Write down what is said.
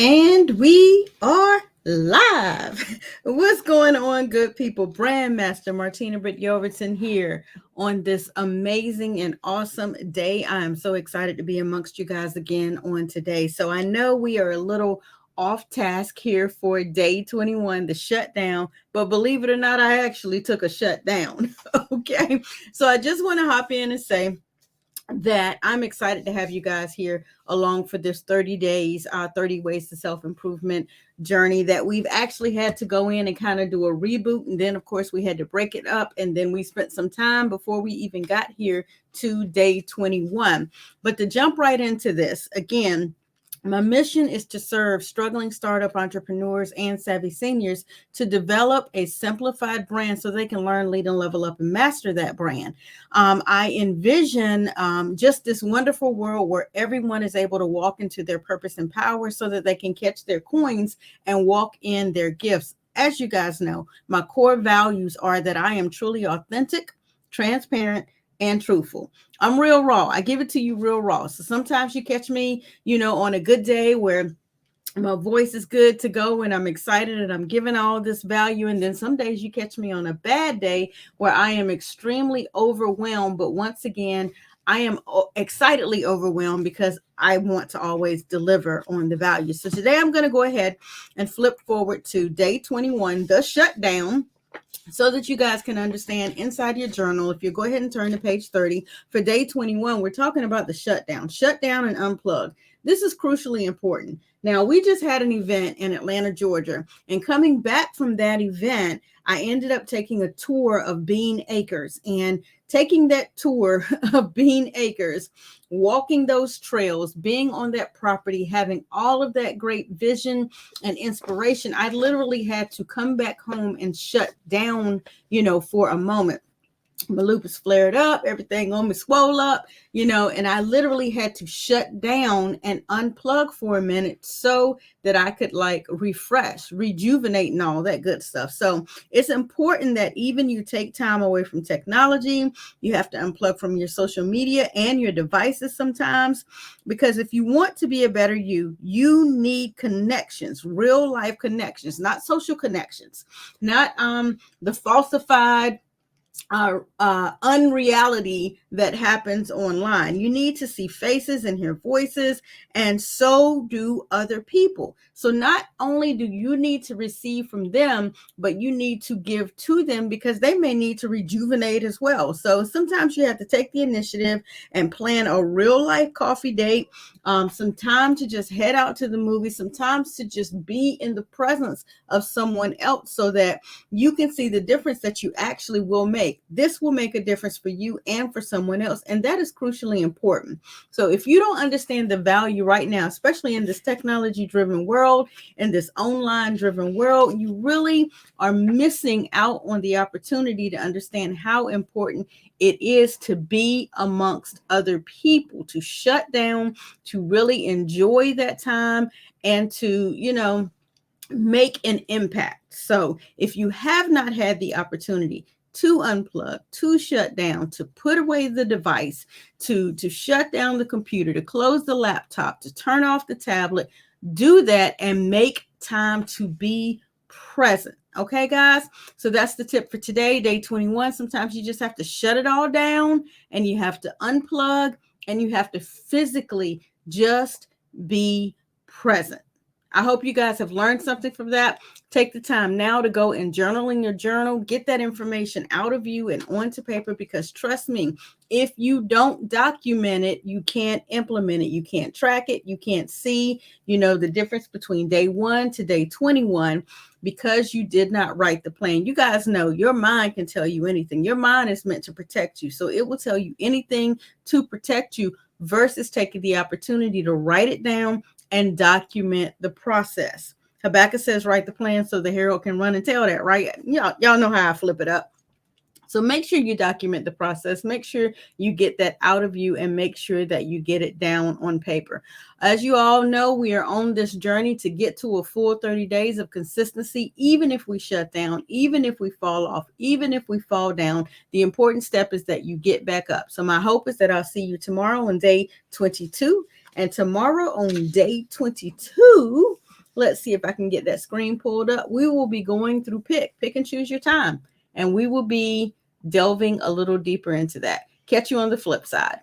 And we are live. What's going on, good people? BrandMaster Martina Britt Yelverton here on this amazing and awesome day. I am so excited to be amongst you guys again on today. So I know we are a little off task here for day 21, the shutdown, but believe it or not, I actually took a shutdown. Okay. So I just want to hop in and say, that I'm excited to have you guys here along for this 30 days, 30 ways to self-improvement journey that we've actually had to go in and kind of do a reboot. And then of course we had to break it up. And then we spent some time before we even got here to day 21. But to jump right into this again, my mission is to serve struggling startup entrepreneurs and savvy seniors to develop a simplified brand so they can learn, lead, and level up and master that brand. I envision just this wonderful world where everyone is able to walk into their purpose and power so that they can catch their coins and walk in their gifts. As you guys know, my core values are that I am truly authentic, transparent, and truthful. I'm real raw. I give it to you real raw. So sometimes you catch me, on a good day where my voice is good to go and I'm excited and I'm giving all this value. And then some days you catch me on a bad day where I am extremely overwhelmed. But once again, I am excitedly overwhelmed because I want to always deliver on the value. So today I'm going to go ahead and flip forward to day 21, the shutdown, so that you guys can understand inside your journal. If you go ahead and turn to page 30 for day 21, we're talking about the shutdown and unplug. This is crucially important. Now, we just had an event in Atlanta, Georgia, and coming back from that event, I ended up taking a tour of Bean Acres, and taking that tour of Bean Acres, walking those trails, being on that property, having all of that great vision and inspiration, I literally had to come back home and shut down, for a moment. My lupus flared up, everything on me swole up, and I literally had to shut down and unplug for a minute so that I could refresh, rejuvenate, and all that good stuff. So it's important that even you take time away from technology, you have to unplug from your social media and your devices sometimes, because if you want to be a better you need connections, real life connections, not social connections, not the falsified unreality that happens online. You need to see faces and hear voices, and so do other people. So not only do you need to receive from them, but you need to give to them because they may need to rejuvenate as well. So sometimes you have to take the initiative and plan a real life coffee date, some time to just head out to the movie, sometimes to just be in the presence of someone else so that you can see the difference that you actually will make. This will make a difference for you and for someone else. And that is crucially important. So if you don't understand the value right now, especially in this technology driven world, in this online driven world, you really are missing out on the opportunity to understand how important it is to be amongst other people, to shut down, to really enjoy that time, and to, make an impact. So if you have not had the opportunity to unplug, to shut down, to put away the device, to shut down the computer, to close the laptop, to turn off the tablet, do that and make time to be present. Okay, guys? So that's the tip for today, day 21. Sometimes you just have to shut it all down and you have to unplug and you have to physically just be present. I hope you guys have learned something from that. Take the time now to go and journal in your journal. Get that information out of you and onto paper, because trust me, if you don't document it, you can't implement it. You can't track it. You can't see, the difference between day 1 to day 21 because you did not write the plan. You guys know your mind can tell you anything. Your mind is meant to protect you. So it will tell you anything to protect you versus taking the opportunity to write it down and document the process. Habakkuk says, write the plan so the herald can run and tell that, right? Y'all know how I flip it up. So make sure you document the process. Make sure you get that out of you and make sure that you get it down on paper. As you all know, we are on this journey to get to a full 30 days of consistency, even if we shut down, even if we fall off, even if we fall down. The important step is that you get back up. So my hope is that I'll see you tomorrow on day 22. And tomorrow on day 22, Let's see if I can get that screen pulled up. We will be going through pick and choose your time. And we will be delving a little deeper into that. Catch you on the flip side.